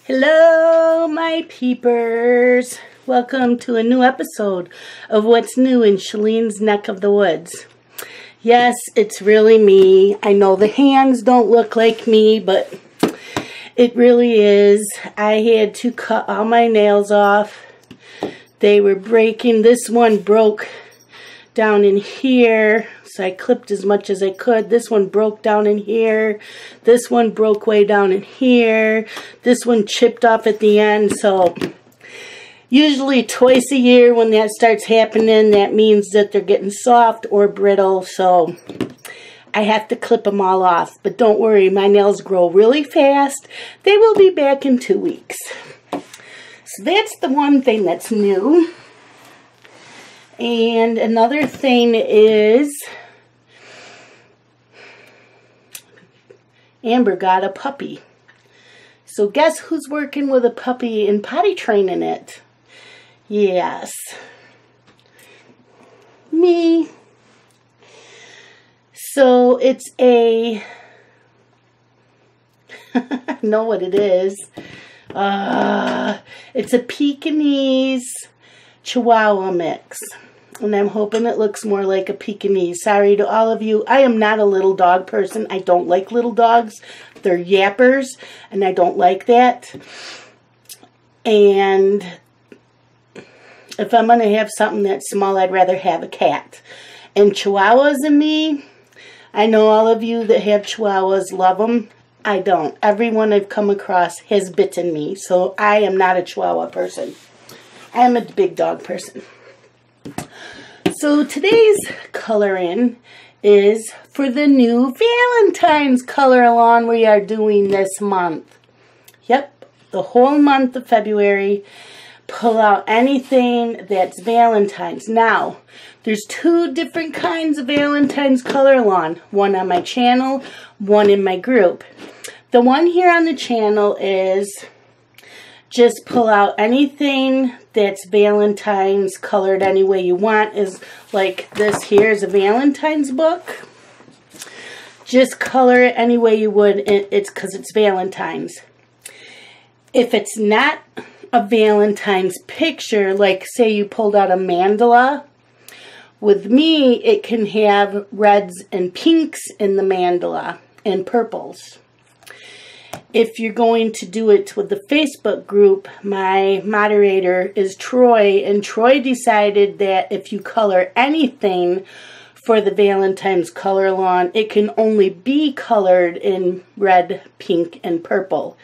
Hello, my peepers. Welcome to a new episode of What's New in Shalene's Neck of the Woods. Yes, it's really me. I know the hands don't look like me, but it really is. I had to cut all my nails off. They were breaking. This one broke down in here, so I clipped as much as I could. This one broke down in here. This one broke way down in here. This one chipped off at the end. So usually twice a year when that starts happening, that means that they're getting soft or brittle. So I have to clip them all off. But don't worry, my nails grow really fast. They will be back in 2 weeks. So that's the one thing that's new. And another thing is Amber got a puppy. So guess who's working with a puppy and potty training it? Yes, me. So it's I know what it is. It's a Pekingese Chihuahua mix. And I'm hoping it looks more like a Pekingese. Sorry to all of you. I am not a little dog person. I don't like little dogs. They're yappers, and I don't like that. And if I'm going to have something that's small, I'd rather have a cat. And Chihuahuas and me, I know all of you that have Chihuahuas love them. I don't. Everyone I've come across has bitten me, so I am not a Chihuahua person. I am a big dog person. So today's color-in is for the new Valentine's color-along we are doing this month. Yep, the whole month of February. Pull out anything that's Valentine's. Now, there's 2 different kinds of Valentine's color-along. One on my channel, one in my group. The one here on the channel is just pull out anything that's Valentine's colored any way you want. Is like this here is a Valentine's book. Just color it any way you would. It's because it's Valentine's. If it's not a Valentine's picture, like say you pulled out a mandala, with me it can have reds and pinks in the mandala and purples. If you're going to do it with the Facebook group, my moderator is Troy, and Troy decided that if you color anything for the Valentine's color-along, it can only be colored in red, pink, and purple.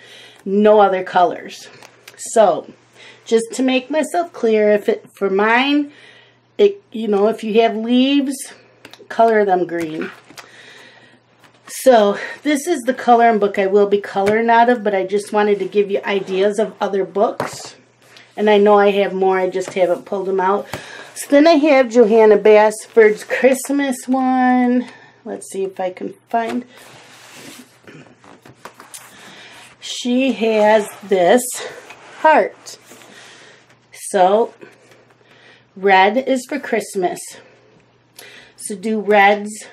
No other colors. So, just to make myself clear, for mine, if you have leaves, color them green. So, this is the coloring book I will be coloring out of, but I just wanted to give you ideas of other books. And I know I have more, I just haven't pulled them out. So then I have Johanna Basford's Christmas one. Let's see if I can find. She has this heart. So, red is for Christmas. So do reds,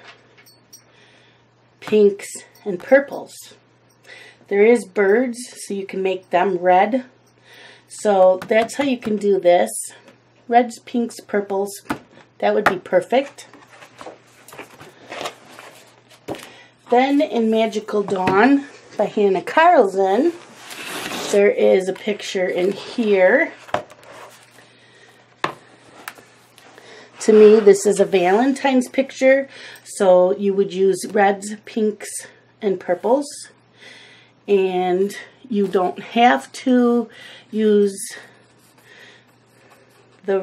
pinks, and purples. There is birds, so you can make them red. So that's how you can do this. Reds, pinks, purples. That would be perfect. Then in Magical Dawn by Hannah Carlson, there is a picture in here. To me, this is a Valentine's picture, so you would use reds, pinks, and purples. And you don't have to use the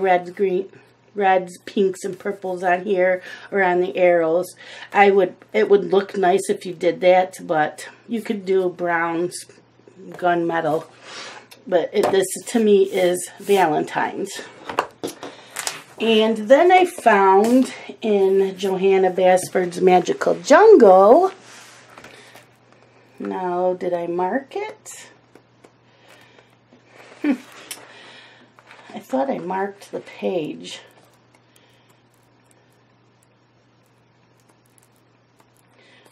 reds, pinks, and purples on here or on the arrows. It would look nice if you did that, but you could do browns, gunmetal. But this, to me, is Valentine's. And then I found in Johanna Basford's Magical Jungle. Now, did I mark it? I thought I marked the page.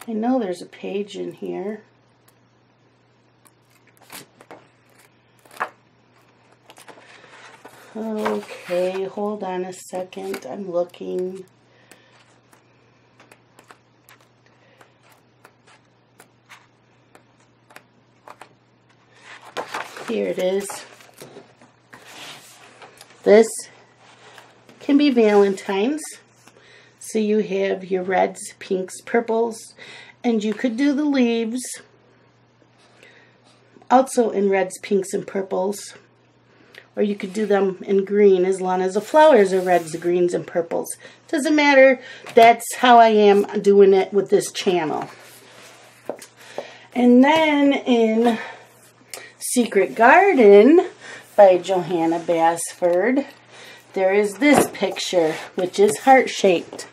I know there's a page in here. Okay, hold on a second. I'm looking. Here it is. This can be Valentine's. So you have your reds, pinks, purples, and you could do the leaves also in reds, pinks, and purples. Or you could do them in green as long as the flowers are reds, greens, and purples. Doesn't matter. That's how I am doing it with this channel. And then in Secret Garden by Johanna Basford, there is this picture, which is heart-shaped.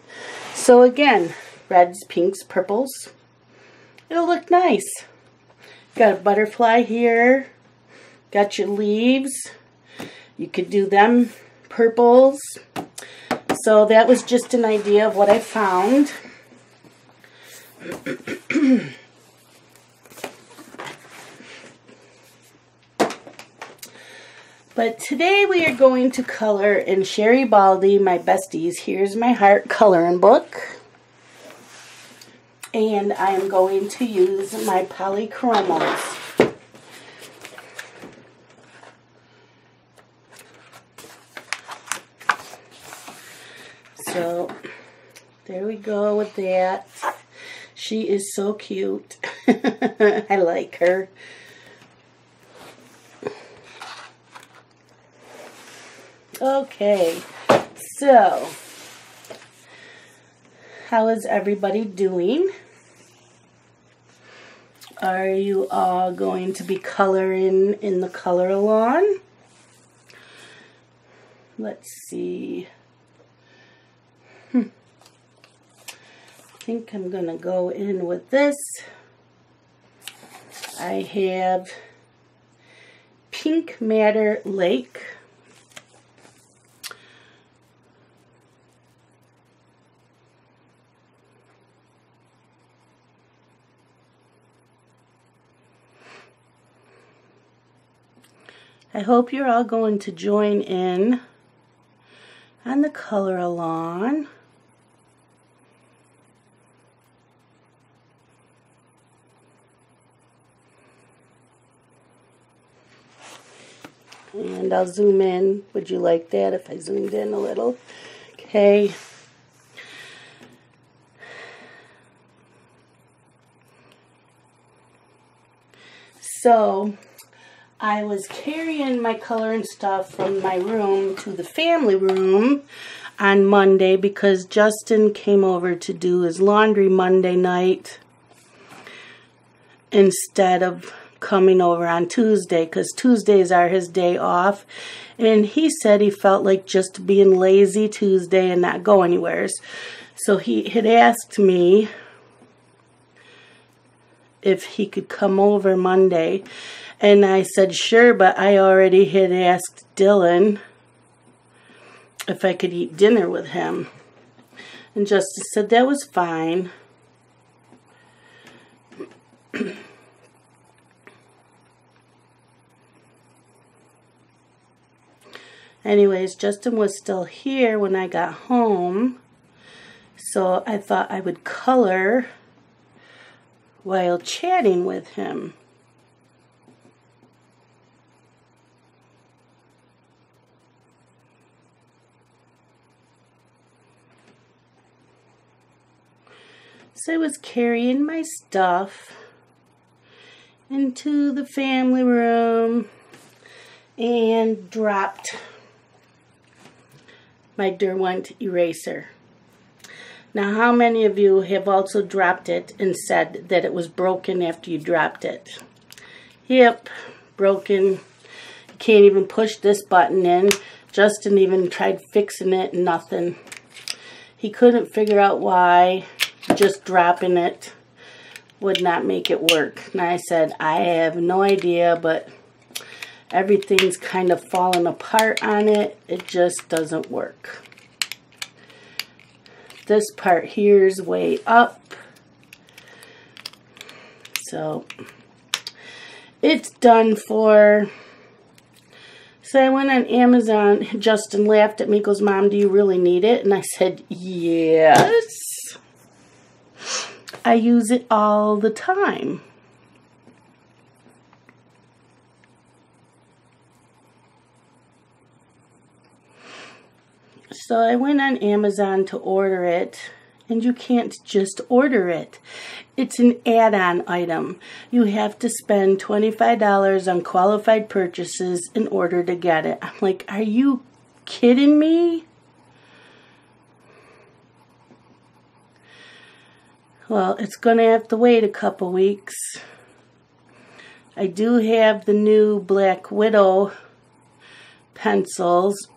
So again, reds, pinks, purples. It'll look nice. Got a butterfly here. Got your leaves. You could do them purples. So that was just an idea of what I found. But today we are going to color in Sherry Baldy, my bestie's Here's My Heart coloring book. And I am going to use my Polychromos. So, there we go with that. She is so cute. I like her. Okay, so how is everybody doing? Are you all going to be coloring in the color along? Let's see. I think I'm going to go in with this. I have Pink Matter Lake. I hope you're all going to join in on the color along. And I'll zoom in. Would you like that if I zoomed in a little? Okay. So I was carrying my coloring stuff from my room to the family room on Monday because Justin came over to do his laundry Monday night instead of coming over on Tuesday, because Tuesdays are his day off, and he said he felt like just being lazy Tuesday and not go anywhere. So he had asked me if he could come over Monday, and I said sure, but I already had asked Dylan if I could eat dinner with him, and Justin said that was fine. Anyways, Justin was still here when I got home, so I thought I would color while chatting with him. So I was carrying my stuff into the family room and dropped my Derwent eraser. Now, how many of you have also dropped it and said that it was broken after you dropped it? Yep, broken. You can't even push this button in. Justin even tried fixing it, nothing. He couldn't figure out why just dropping it would not make it work. And I said, I have no idea, but everything's kind of falling apart on it. It just doesn't work. This part here is way up. So it's done for. So I went on Amazon. Justin laughed at me, goes, Mom, do you really need it? And I said, yes. I use it all the time. So I went on Amazon to order it, and you can't just order it. It's an add-on item. You have to spend $25 on qualified purchases in order to get it. I'm like, are you kidding me? Well, it's going to have to wait a couple weeks. I do have the new Black Widow pencils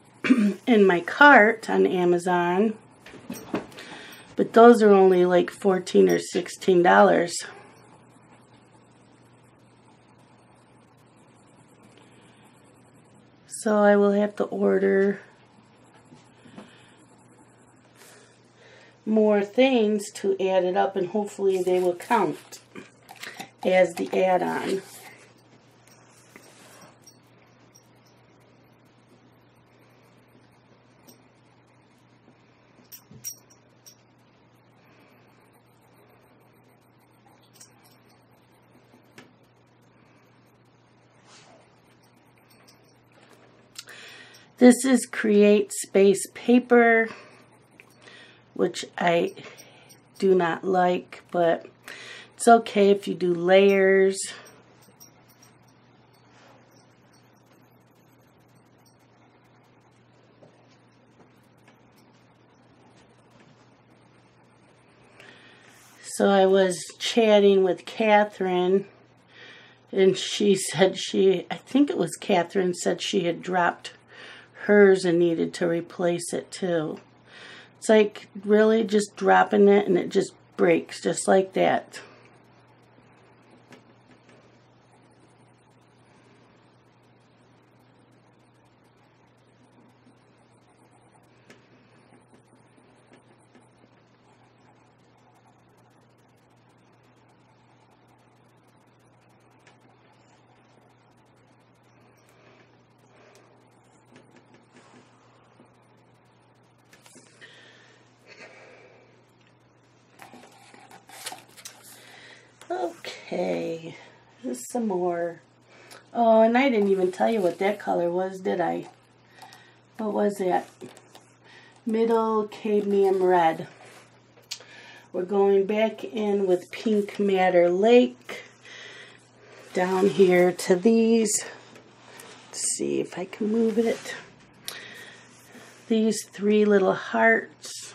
in my cart on Amazon, but those are only like $14 or $16. So I will have to order more things to add it up, and hopefully they will count as the add-on. This is Create Space paper, which I do not like, but it's okay if you do layers. So I was chatting with Catherine, and she said I think it was Catherine said she had dropped hers and needed to replace it too. It's like really just dropping it and it just breaks just like that. Okay, there's some more. Oh, and I didn't even tell you what that color was, did I? What was that? Middle Cadmium Red. We're going back in with Pink Matter Lake. Down here to these. Let's see if I can move it. These three little hearts.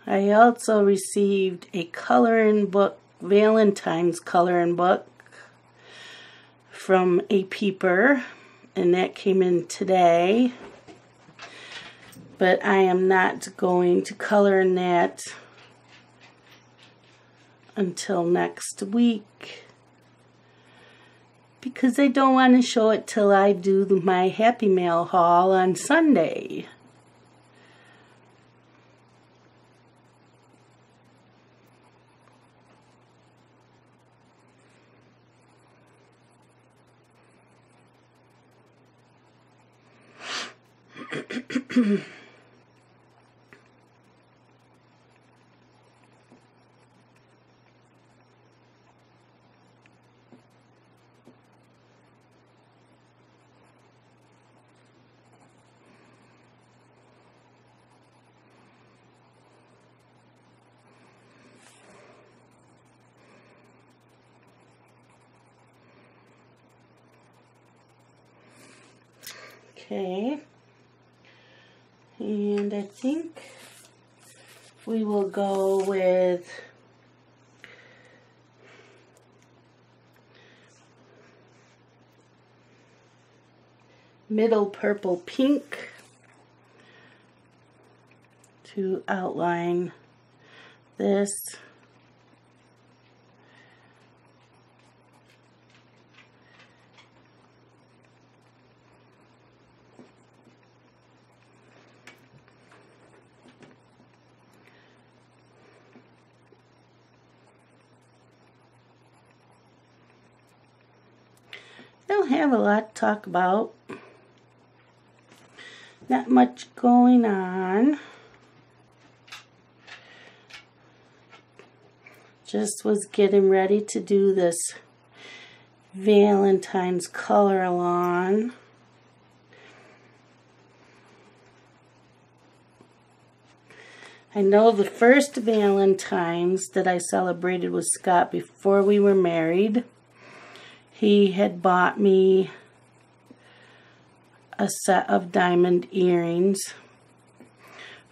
I also received a coloring book, Valentine's coloring book from a peeper, and that came in today. But I am not going to color in that until next week because I don't want to show it till I do my Happy Mail haul on Sunday. Okay, and I think we will go with Middle Purple Pink to outline this. Don't have a lot to talk about. Not much going on. Just was getting ready to do this Valentine's color along. I know the first Valentine's that I celebrated with Scott before we were married, he had bought me a set of diamond earrings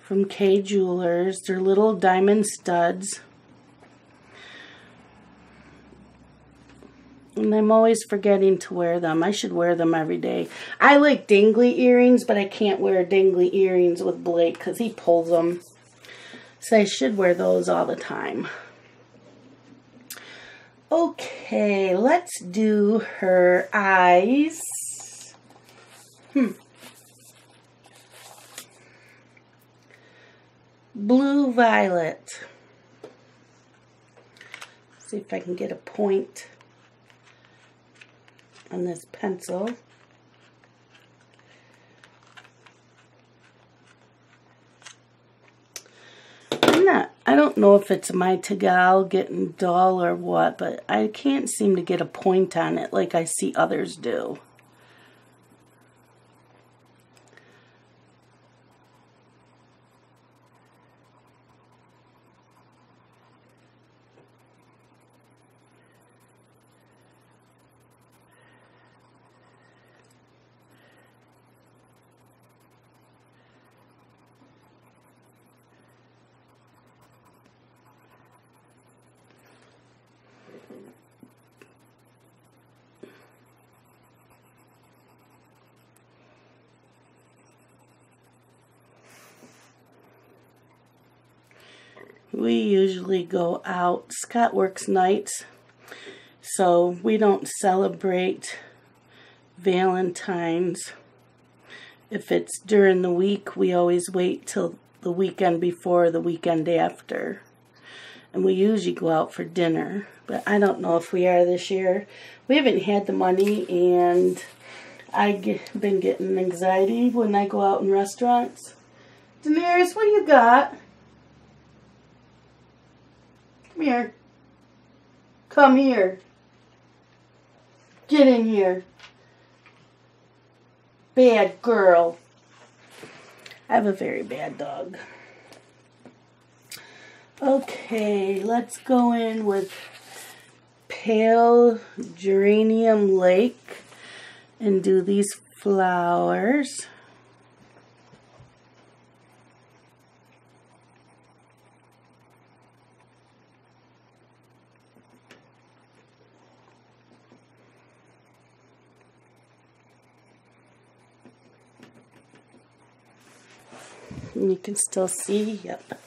from K Jewelers. They're little diamond studs. And I'm always forgetting to wear them. I should wear them every day. I like dangly earrings, but I can't wear dangly earrings with Blake because he pulls them. So I should wear those all the time. Okay, let's do her eyes. Blue violet. See if I can get a point on this pencil. I don't know if it's my Tagal getting dull or what, but I can't seem to get a point on it like I see others do. We usually go out. Scott works nights, so we don't celebrate Valentine's. If it's during the week, we always wait till the weekend before, the weekend after. And we usually go out for dinner, but I don't know if we are this year. We haven't had the money, and I've been getting anxiety when I go out in restaurants. Daenerys, what do you got? Come here. Come here. Get in here. Bad girl. I have a very bad dog. Okay, let's go in with Pale Geranium Lake and do these flowers. And you can still see, yep.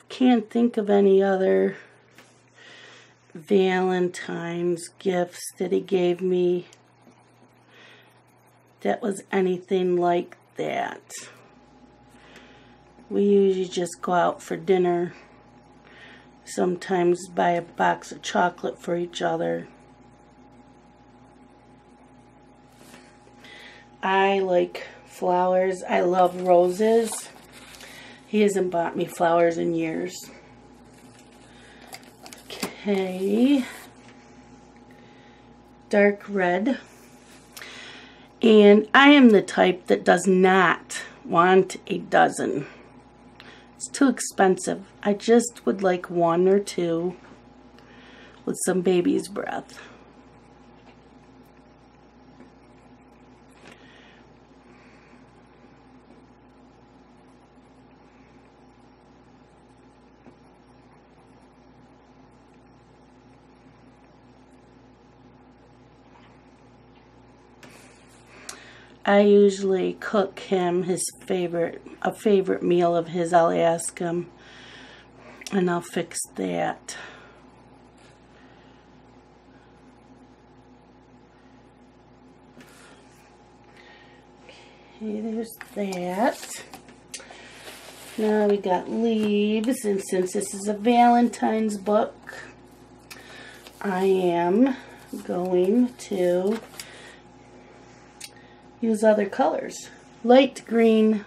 Can't think of any other Valentine's gifts that he gave me that was anything like that. We usually just go out for dinner, sometimes buy a box of chocolate for each other. I like flowers. I love roses. He hasn't bought me flowers in years. Okay. Dark red. And I am the type that does not want a dozen. It's too expensive. I just would like one or two with some baby's breath. I usually cook him a favorite meal of his. I'll ask him, and I'll fix that. Okay, there's that. Now we got leaves, and since this is a Valentine's book, I am going to use other colors. Light green,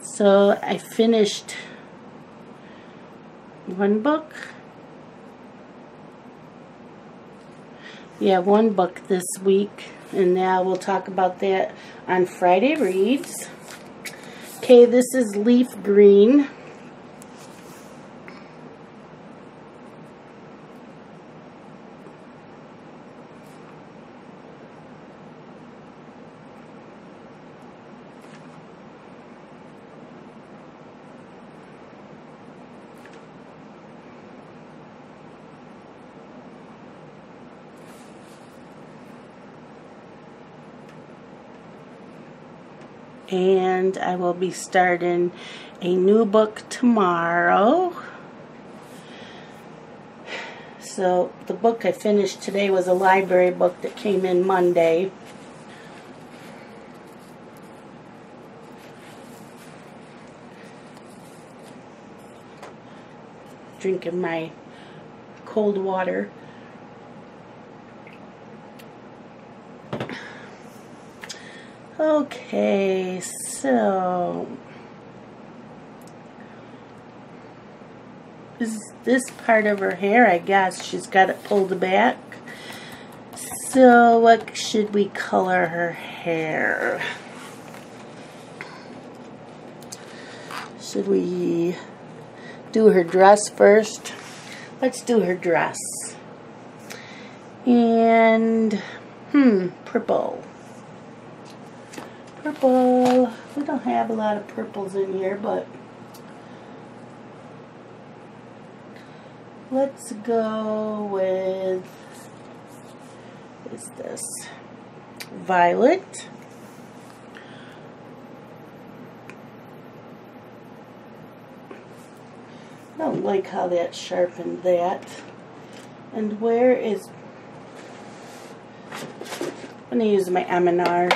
so I finished one book. Yeah, one book this week, and now we'll talk about that on Friday Reads. Okay, this is leaf green. And I will be starting a new book tomorrow. So the book I finished today was a library book that came in Monday. Drinking my cold water. Okay, so this part of her hair, I guess she's got it pulled back. So what should we color her hair? Should we do her dress first? Let's do her dress. And purple. Purple. We don't have a lot of purples in here, but let's go with, what is this? Violet. I don't like how that sharpened that. And where is, I'm going to use my M&R.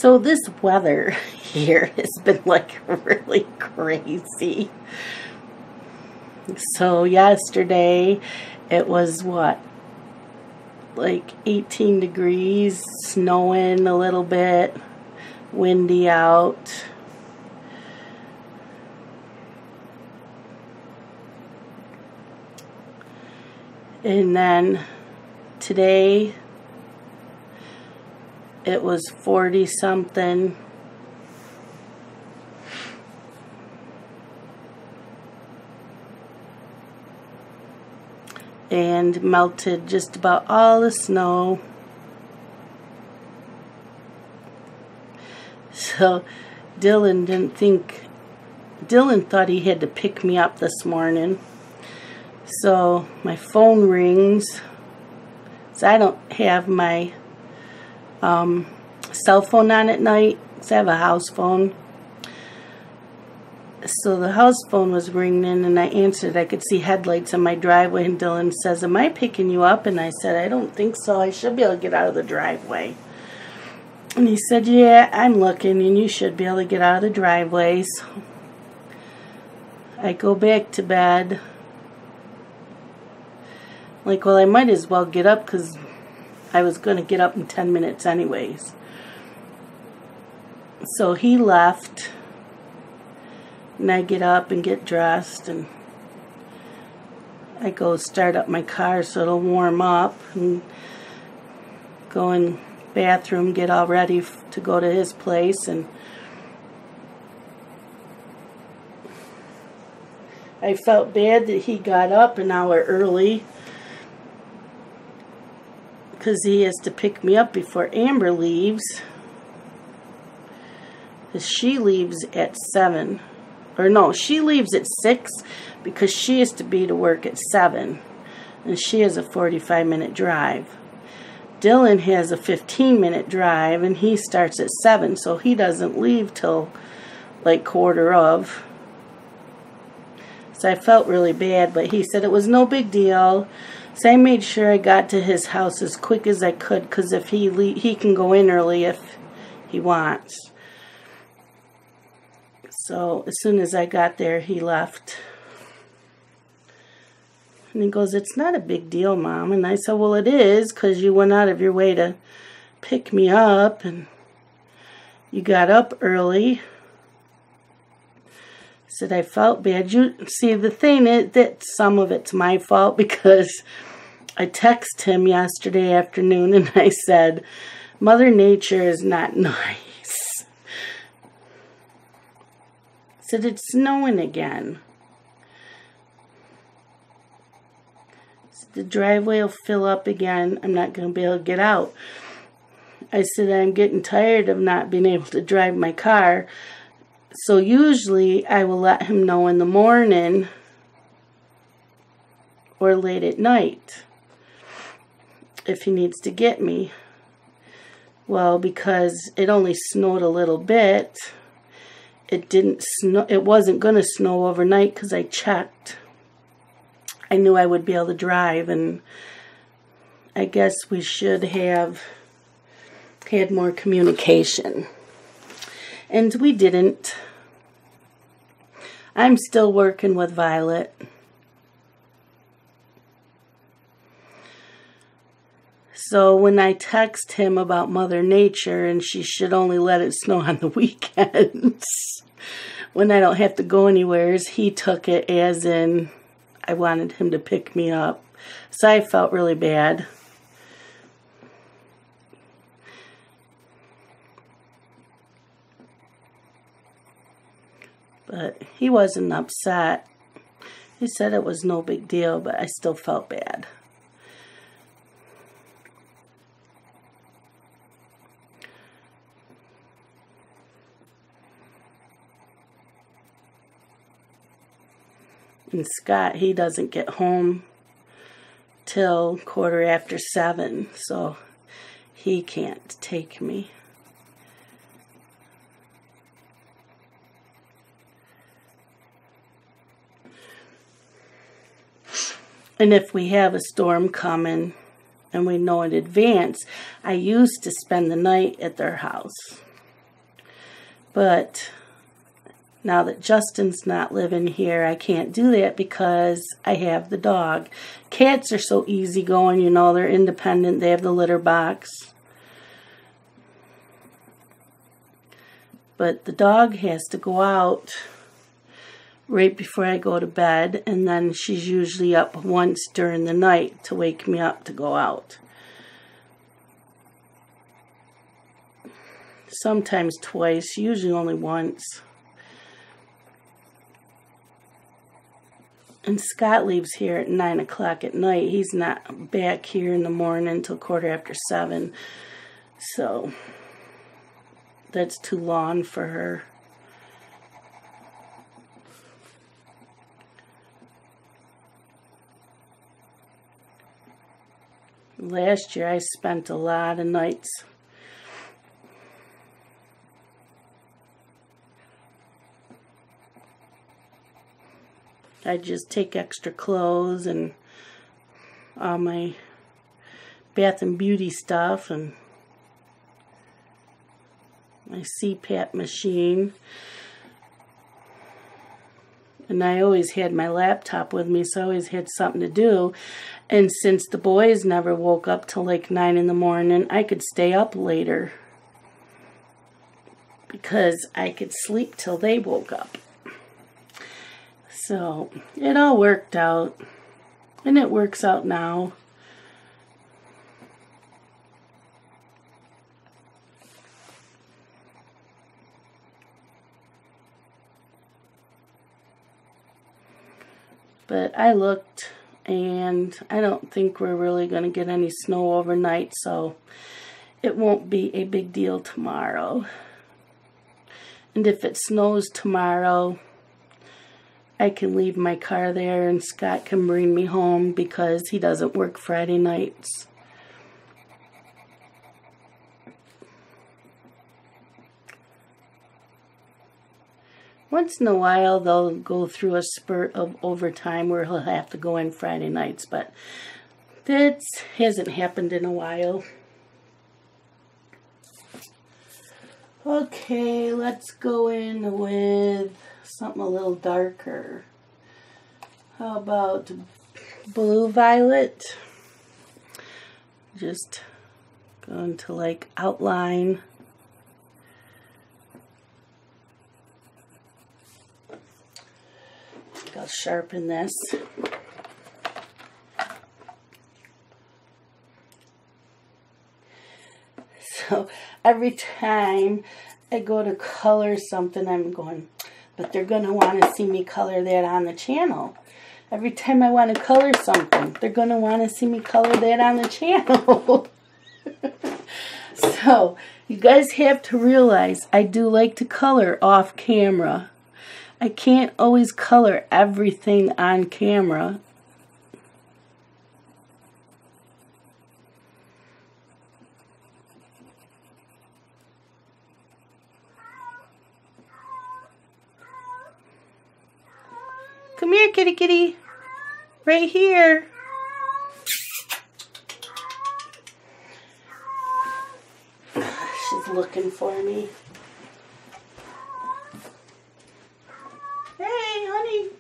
So this weather here has been like really crazy. So yesterday it was what? Like 18 degrees, snowing a little bit, windy out. And then today it was 40 something. And melted just about all the snow. So Dylan thought he had to pick me up this morning. So my phone rings. So I don't have my cell phone on at night, because I have a house phone. So the house phone was ringing and I answered. I could see headlights on my driveway and Dylan says, "Am I picking you up?" And I said, "I don't think so. I should be able to get out of the driveway." And he said, "Yeah, I'm looking and you should be able to get out of the driveway." So I go back to bed. Like, well, I might as well get up because I was going to get up in 10 minutes anyways. So he left. And I get up and get dressed and I go start up my car so it'll warm up and go in bathroom, get all ready to go to his place. And I felt bad that he got up an hour early because he has to pick me up before Amber leaves, because she leaves at 7. Or no, she leaves at 6 because she has to be to work at 7. And she has a 45-minute drive. Dylan has a 15-minute drive and he starts at 7. So he doesn't leave till like quarter of. So I felt really bad, but he said it was no big deal. So I made sure I got to his house as quick as I could because if he can go in early if he wants. So as soon as I got there, he left. And he goes, "It's not a big deal, Mom." And I said, "Well, it is, because you went out of your way to pick me up, and you got up early." I said, "I felt bad." You see, the thing is that some of it's my fault, because I texted him yesterday afternoon, and I said, "Mother Nature is not nice." Said it's snowing again. Said the driveway will fill up again. I'm not going to be able to get out. I said I'm getting tired of not being able to drive my car. So usually I will let him know in the morning or late at night if he needs to get me. Well, because it only snowed a little bit, it didn't snow. It wasn't going to snow overnight because I checked. I knew I would be able to drive, and I guess we should have had more communication. And we didn't. I'm still working with Violet. So when I text him about Mother Nature and she should only let it snow on the weekends when I don't have to go anywhere, he took it as in I wanted him to pick me up. So I felt really bad. But he wasn't upset. He said it was no big deal, but I still felt bad. And Scott, he doesn't get home till 7:15, so he can't take me. And if we have a storm coming and we know in advance, I used to spend the night at their house. But now that Justin's not living here, I can't do that because I have the dog. Cats are so easygoing, you know, they're independent. They have the litter box. But the dog has to go out right before I go to bed, and then she's usually up once during the night to wake me up to go out. Sometimes twice, usually only once. And Scott leaves here at 9 o'clock at night. He's not back here in the morning until 7:15. So that's too long for her. Last year I spent a lot of nights I just take extra clothes and all my bath and beauty stuff and my CPAP machine. And I always had my laptop with me, so I always had something to do. And since the boys never woke up till like 9 in the morning, I could stay up later because I could sleep till they woke up. So it all worked out, and it works out now. But I looked, and I don't think we're really going to get any snow overnight, so it won't be a big deal tomorrow. And if it snows tomorrow, I can leave my car there and Scott can bring me home because he doesn't work Friday nights. Once in a while, they'll go through a spurt of overtime where he'll have to go in Friday nights, but that hasn't happened in a while. Okay, let's go in with something a little darker. How about blue violet? Just going to like outline. I'll sharpen this. So every time I go to color something, I'm going, but they're going to want to see me color that on the channel. Every time I want to color something, they're going to want to see me color that on the channel. So you guys have to realize I do like to color off camera. I can't always color everything on camera. Come here, kitty kitty. Right here. She's looking for me. Hey, honey.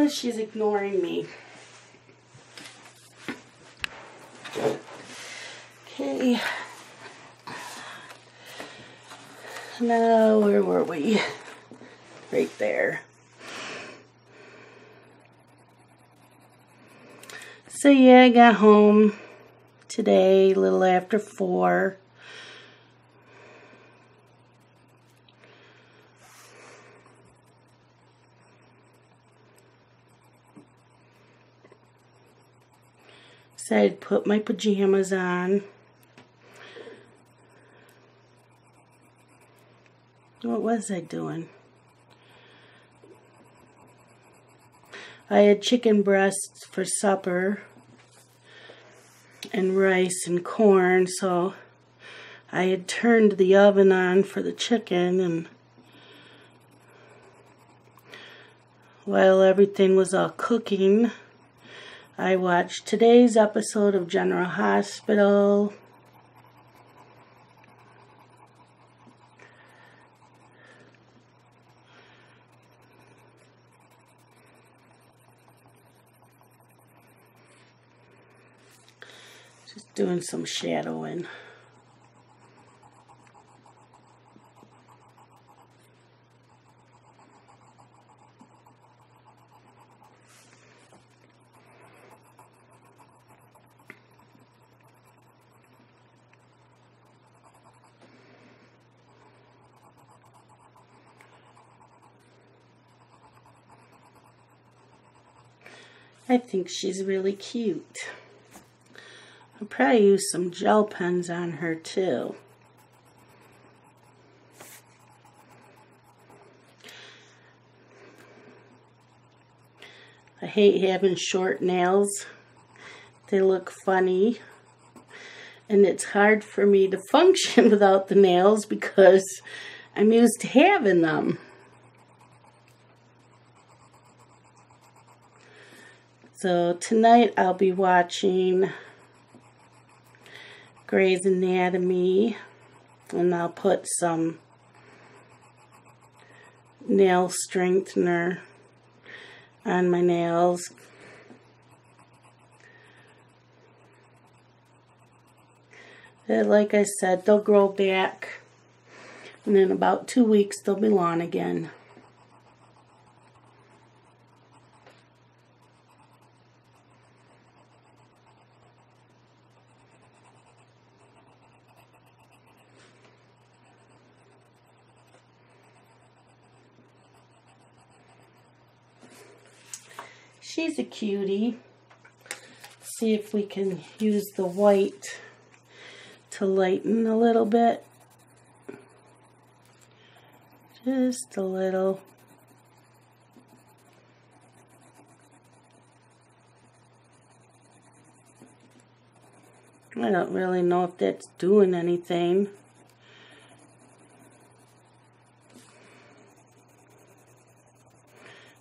She's ignoring me. Okay. Now, where were we? Right there. So yeah, I got home today, a little after 4. So I'd put my pajamas on. What was I doing? I had chicken breasts for supper and rice and corn, so I had turned the oven on for the chicken, and while everything was all cooking, I watched today's episode of General Hospital. Just doing some shadowing. I think she's really cute. I'll probably use some gel pens on her too. I hate having short nails. They look funny. And it's hard for me to function without the nails because I'm used to having them. So tonight I'll be watching Grey's Anatomy, and I'll put some nail strengthener on my nails. And like I said, they'll grow back, and in about 2 weeks they'll be long again. She's a cutie. See if we can use the white to lighten a little bit. Just a little. I don't really know if that's doing anything.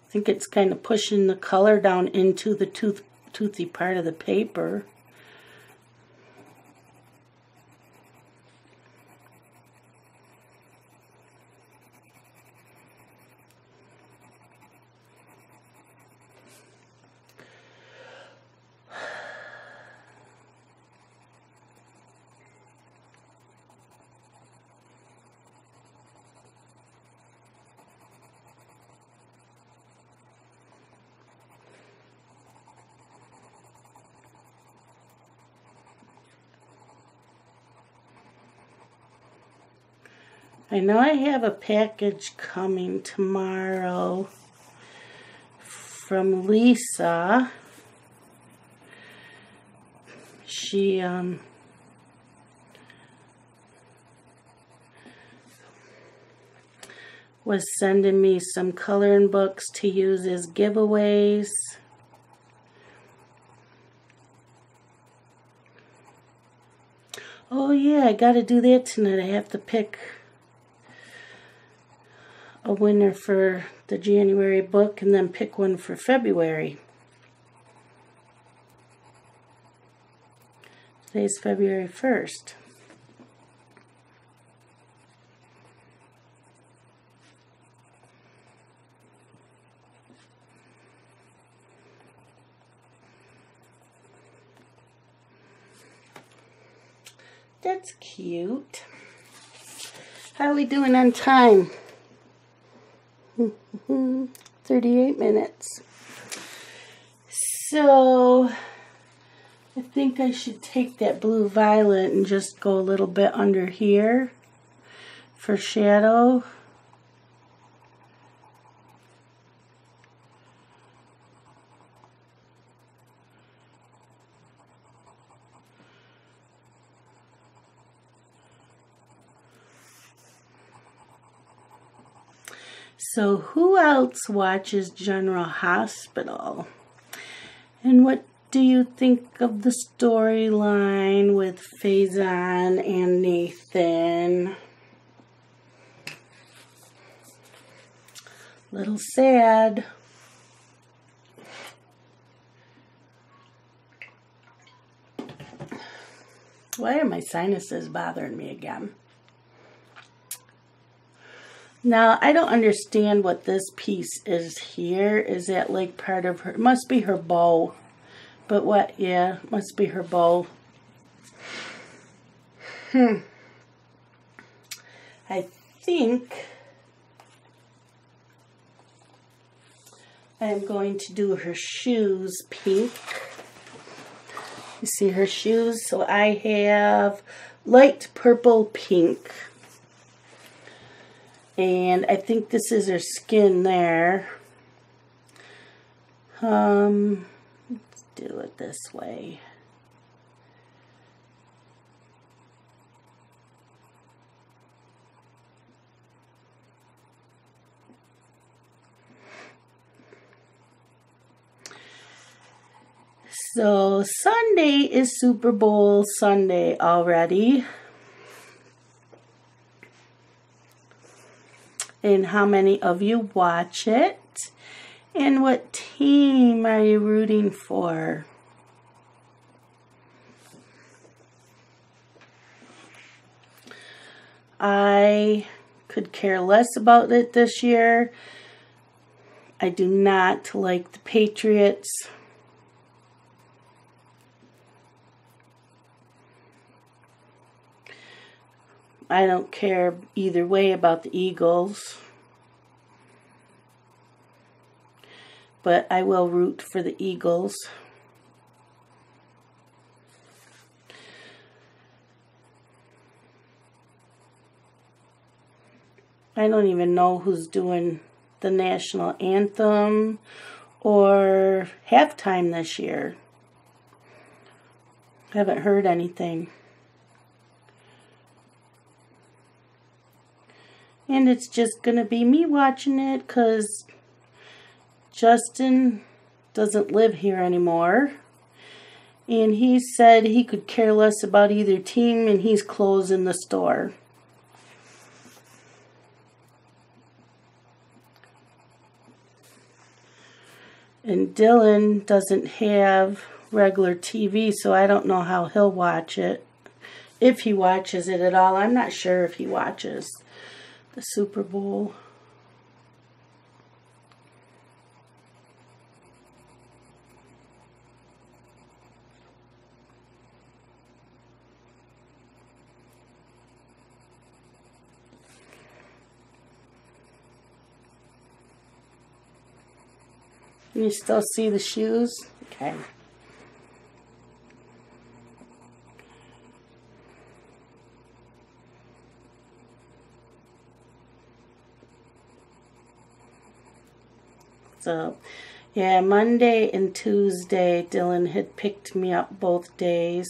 I think it's kind of pushing the color down into the toothy part of the paper. I know I have a package coming tomorrow from Lisa. She was sending me some coloring books to use as giveaways. Oh yeah, I gotta do that tonight. I have to pick a winner for the January book and then pick one for February. Today's February 1st. That's cute. How are we doing on time? 38 minutes. So I think I should take that blue violet and just go a little bit under here for shadow. So who else watches General Hospital? And what do you think of the storyline with Faison and Nathan? Little sad. Why are my sinuses bothering me again? Now, I don't understand what this piece is here. Is that like part of her? It must be her bow. But what? Yeah, must be her bow. I think I'm going to do her shoes pink. You see her shoes? So I have light purple pink. And I think this is her skin there. Let's do it this way. So Sunday is Super Bowl Sunday already. And how many of you watch it? And what team are you rooting for? I could care less about it this year. I do not like the Patriots. I don't care either way about the Eagles. But I will root for the Eagles. I don't even know who's doing the national anthem or halftime this year. Haven't heard anything. And it's just going to be me watching it because Justin doesn't live here anymore. And he said he could care less about either team and he's closing the store. And Dylan doesn't have regular TV, so I don't know how he'll watch it. If he watches it at all. I'm not sure if he watches the Super Bowl. Can you still see the shoes? Okay. So, yeah, Monday and Tuesday, Dylan had picked me up both days.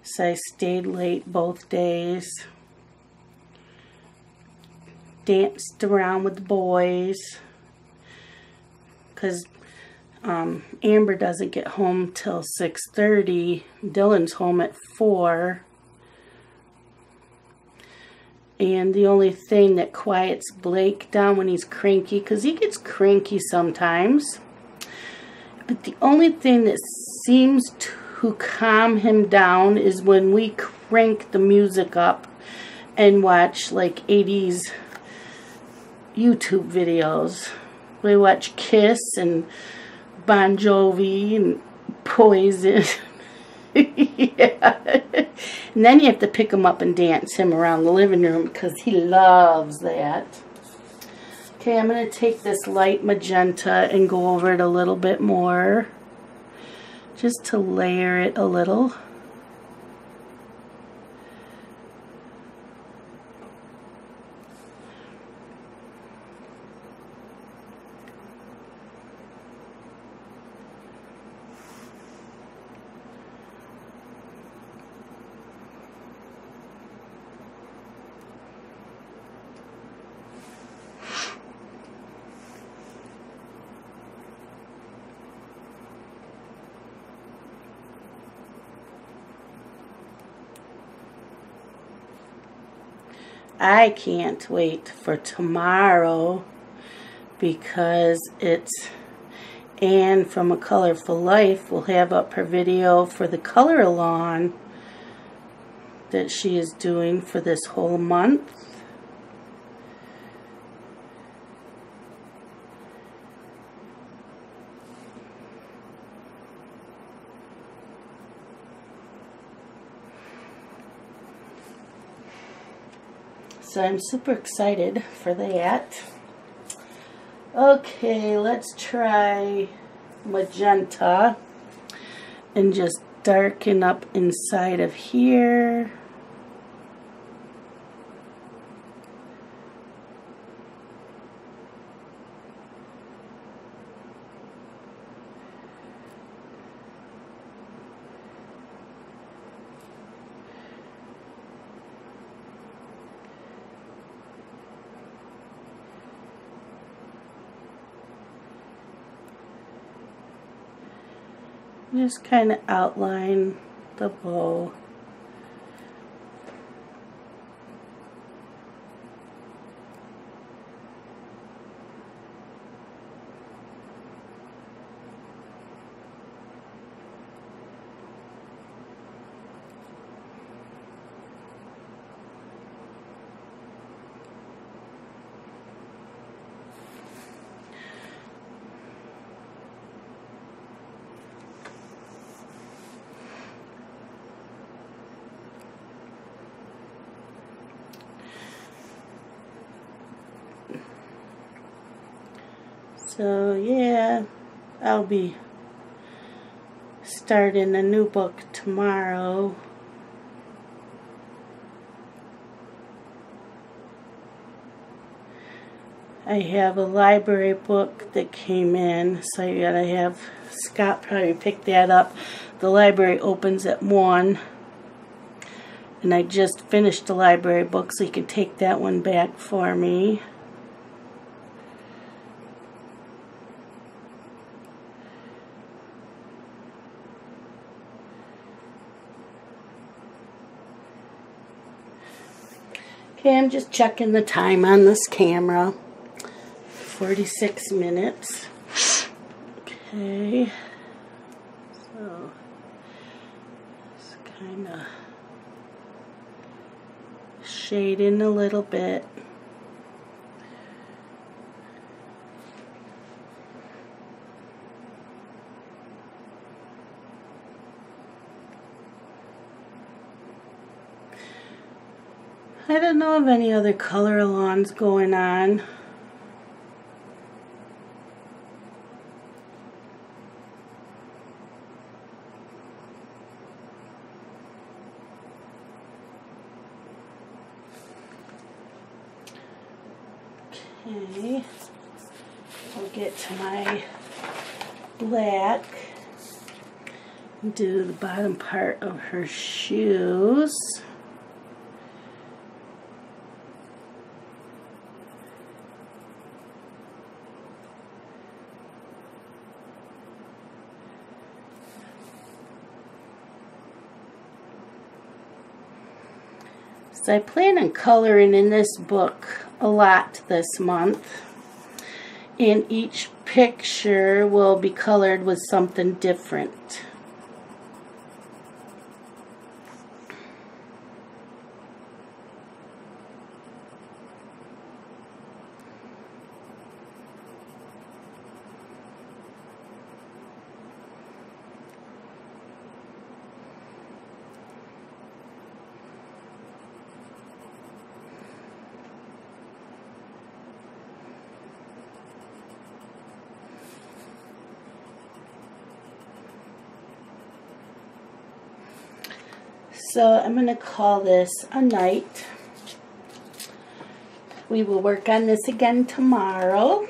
So I stayed late both days. Danced around with the boys. Because Amber doesn't get home till 6:30. Dylan's home at 4. And the only thing that quiets Blake down when he's cranky, because he gets cranky sometimes, but the only thing that seems to calm him down is when we crank the music up and watch like 80s YouTube videos. We watch Kiss and Bon Jovi and Poison. Yeah. And then you have to pick him up and dance him around the living room because he loves that. Okay, I'm going to take this light magenta and go over it a little bit more. Just to layer it a little. I can't wait for tomorrow because it's Anne from A Colorful Life will have up her video for the color-along that she is doing for this whole month. So I'm super excited for that. Okay, let's try magenta and just darken up inside of here. Just kind of outline the bow. So yeah, I'll be starting a new book tomorrow. I have a library book that came in, so you gotta have Scott probably pick that up. The library opens at 1, and I just finished the library book, so you can take that one back for me. Okay, I'm just checking the time on this camera. 46 minutes. Okay. So, just kind of shade in a little bit. I don't know of any other color alongs going on. Okay, I'll get to my black and do the bottom part of her shoes. So I plan on coloring in this book a lot this month, and each picture will be colored with something different. So I'm going to call this a night. We will work on this again tomorrow.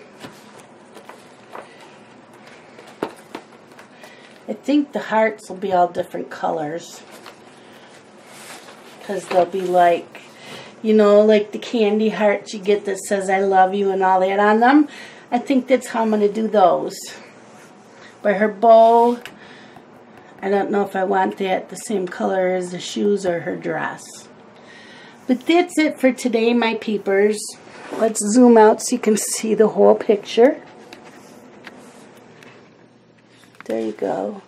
I think the hearts will be all different colors, because they'll be like, you know, like the candy hearts you get that says I love you and all that on them. I think that's how I'm going to do those. But her bow, I don't know if I want that the same color as the shoes or her dress. But that's it for today, my peepers. Let's zoom out so you can see the whole picture. There you go.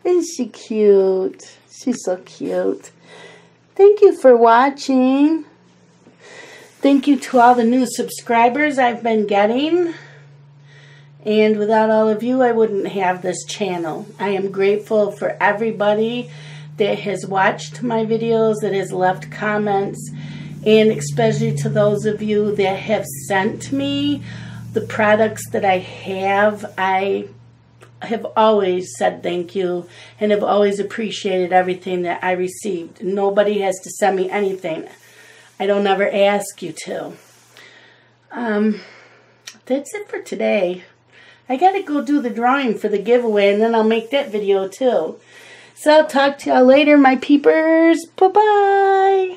Isn't she cute? She's so cute. Thank you for watching. Thank you to all the new subscribers I've been getting. And without all of you, I wouldn't have this channel. I am grateful for everybody that has watched my videos, that has left comments, and especially to those of you that have sent me the products that I have. I have always said thank you and have always appreciated everything that I received. Nobody has to send me anything. I don't ever ask you to. That's it for today. I gotta go do the drawing for the giveaway, and then I'll make that video too. So I'll talk to y'all later, my peepers. Bye-bye.